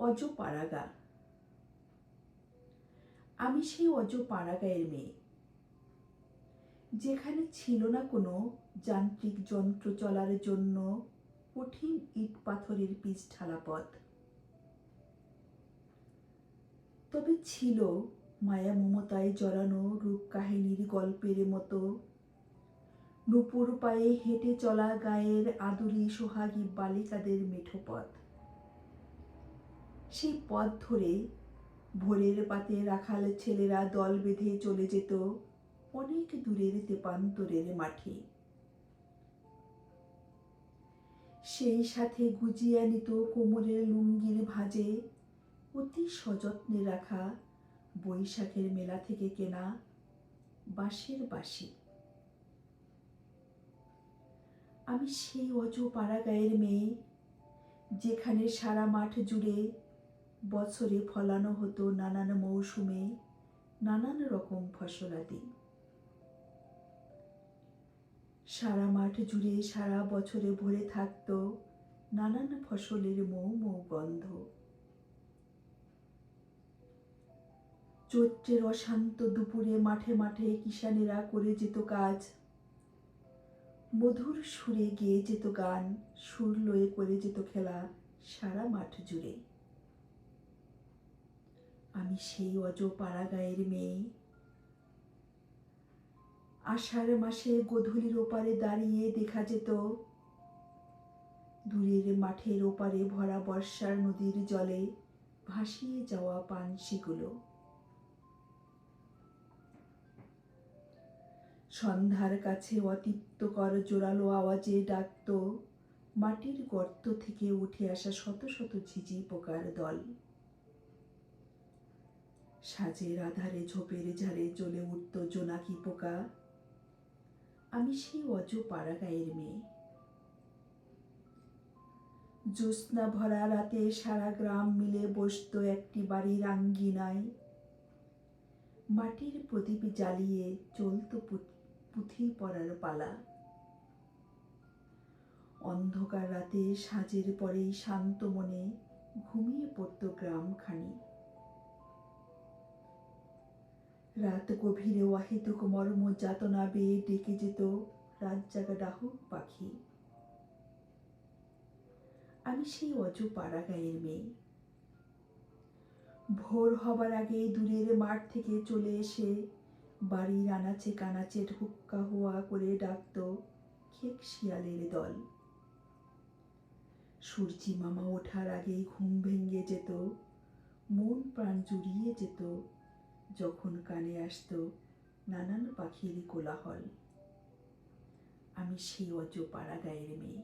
অজপাড়াগা। আমি সেই অজপাড়াগাঁয়ের মেয়ে, যেখানে ছিল না কোনো যান্ত্রিক যন্ত্র চলার জন্য কঠিন ইট পাথরের পিচ ঢালা পথ। তবে ছিল মায়া মমতায় জড়ানো রূপ কাহিনীর গল্পের মতো নূপুর পায়ে হেঁটে চলা গায়ের আদুরি সোহাগী বালিকাদের মেঠো পথ। সেই পথ ধরে ভোরের পাতে রাখাল ছেলেরা দল বেঁধে চলে যেত অনেক দূরের তেপান্তরের মাঠে। সেই সাথে গুজিয়া নিত কোমরের লুঙ্গির ভাঁজে অতি সযত্নে রাখা বৈশাখের মেলা থেকে কেনা বাঁশের বাঁশি। আমি সেই অজপাড়াগাঁয়ের মেয়ে, যেখানে সারা মাঠ জুড়ে বছরে ফলানো হতো নানান মৌসুমে নানান রকম ফসলাদি। সারা মাঠ জুড়ে সারা বছরে ভরে থাকত নানান ফসলের মৌ মৌ গন্ধ। চৈত্রের অশান্ত দুপুরে মাঠে মাঠে কিষানেরা করে যেত কাজ, মধুর সুরে গেয়ে যেত গান, সুর লয়ে করে যেত খেলা সারা মাঠ জুড়ে। আমি সেই অজপাড়াগাঁয়ের মেয়ে। আষাঢ় মাসে গোধূলির ওপারে দাঁড়িয়ে দেখা যেত দূরের মাঠের ওপারে ভরা বর্ষার নদীর জলে ভাসিয়ে যাওয়া পানসিগুলো। সন্ধ্যার কাছে অতৃপ্তকর জোরালো আওয়াজে ডাকত মাটির গর্ত থেকে উঠে আসা শত শত ঝিঝি পোকার দল। সাজের আধারে ঝোপের ঝাড়ে জ্বলে উঠত জোনাকি পোকা। আমি সেই অজপাড়াগাঁয়ের মেয়ে। জ্যোৎস্না ভরা রাতে সারা গ্রাম মিলে বসত একটি বাড়ির আঙ্গিনায়। মাটির প্রদীপ জ্বালিয়ে চলত পুঁথি পড়ার পালা। অন্ধকার রাতে সাঁঝের পরেই শান্ত মনে ঘুমিয়ে পড়ত গ্রামখানি। রাত গভীরে অহেতুক মর্ম যাতনা বেয়ে ডেকে যেত রাত জাগা ডাহুক পাখি। আমি সেই অজপাড়াগাঁয়ের মেয়ে। ভোর হবার আগে দূরের মাঠ থেকে চলে এসে বাড়ির আনাচে কানাচে হুক্কা হুয়া করে ডাকত খেক শিয়ালের দল। সূর্যি মামা ওঠার আগেই ঘুম ভেঙে যেত, মন প্রাণ জুড়িয়ে যেত যখন কানে আসতো নানান পাখির কোলাহল। আমি সেই অজপাড়াগাঁয়ের মেয়ে।